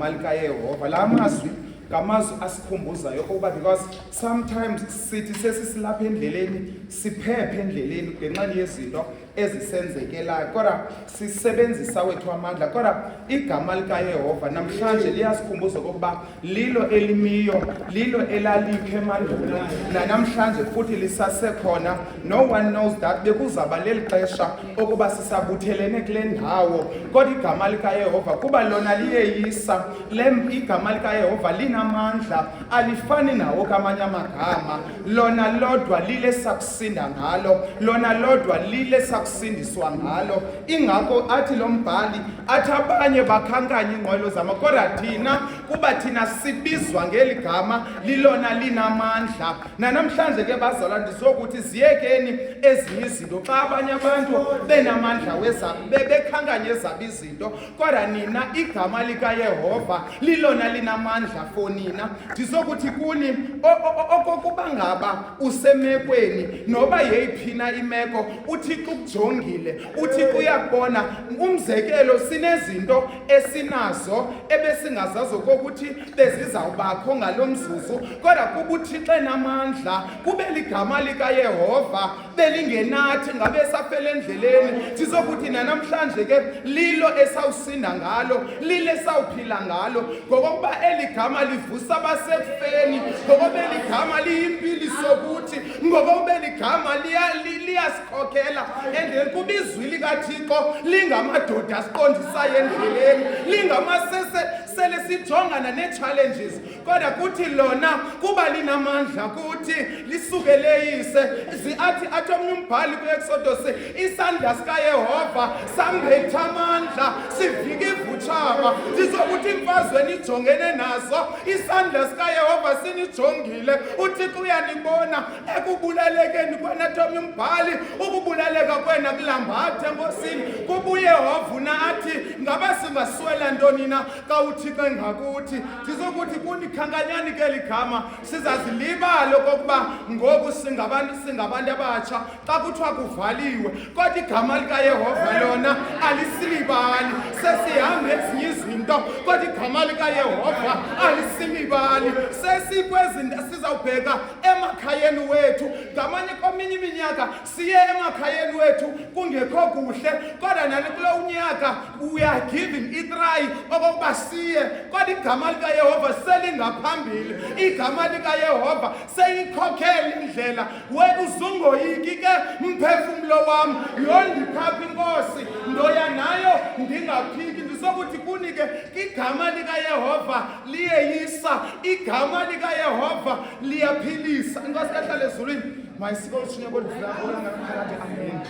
igama likaYehova. La mazwi ngamazwi asikhumbuzayo ukuba because sometimes sithi sesisilapha endleleni siphephe endleleni ngenxa yezinto ezisenzekelayo kodwa sisebenzisa wethu amandla kodwa igama likaYehova namhlanje liyasikhumbuza ukuba lilo elimiyo lilo elalikho emandulo namhlanje futhi lisasekhona. No one knows that bekuzaba leli xesha ukuba sisabuthelene kule ndawo kodwa igama likaYehova kuba lona liyeyisa. Igama likaYehova linamandla alifani nawo kamanye amagama. Lona lodwa lile sakusinda ngalo, lona lodwa lile sakusindiswa ngalo. Ingakho athi lo mbhali athi abanye bakhankanya ingqwelo zama kodwa thina kuba thina sibizwa ngeli gama lilona linamandla. Namhlanje ke bazalwane ndisokuthi ziyekeni ezinye izinto xa abanye abantu benamandla bekhankanya ezabo izinto kodwa nina igama likaYehova lilona linamandla for nina. Ndisokuthi kuni okokuba ngaba usemekweni noba yeyiphina imeko uThixo ukujongile, uThixo uyakubona. Umzekelo sinezinto esinazo ebesingazazi ukuthi bezizawubakho ngalomzuzu kodwa kuba uThixo enamandla kube ligama likaYehova belingenathi ngabe safela endleleni. Ndisokuthi namhlanje ke lilo esawusinda ngalo, lile sawuphila ngalo ngokuba eli gama livusa abasekufeni, ngokuba eli gama liyimpilo sokuthi, ngokuba eli gama liyasikhokhela endleleni. Kuba izwi likaThixo lingamadoda asiqondisayo endleleni, lingamasese sele sijongana nee-challenges kodwa kuthi lona kuba linamandla kuthi lisuke leyise. Athi omnye umbhali kwi-Exodus isandla sikaYehova sambetha amandla sivika ivutshaba. Ndizokuthi imfazweni ijongene nazo isandla sikaYehova sinijongile. uThixo uyanibona ekubulalekeni kwena. Athi omnye umbhali ukubulaleka kwena kulambathe enkosini. Kuba uYehova athi ngaba singaswela ntoni na ka uThixo engakuthi. Ndizokuthi kunikhankanyani ke ligama sizazilibala okokuba ngoku singabantu abatsha xa kuthiwa kuvaliwe kodwa igama likaYehova lona alisilibali. Sesihambe ezinye izinto kodwa igama likaYehova alisilibali. Sesikwezinto sizawubheka emakhayeni wethu kominye iminyaka siye emakhayeni wethu kungekho kuhle kodwa nani kulo unyaka we are giving itry okokuba siye kodwa igama likaYehova selingaphambili. Igama likaYehova seyikhokhela indlela. Wena uzungoyiki ke mphefumulo wami yondikhapha inkosi ndoya nayo ndingaphiki. Ndisokuthi kunike igama likaYehova liyeyisa, igama likaYehova liyaphilisa. Inkosi kahlale ezulwini mayisiko ushinye kodwa amen.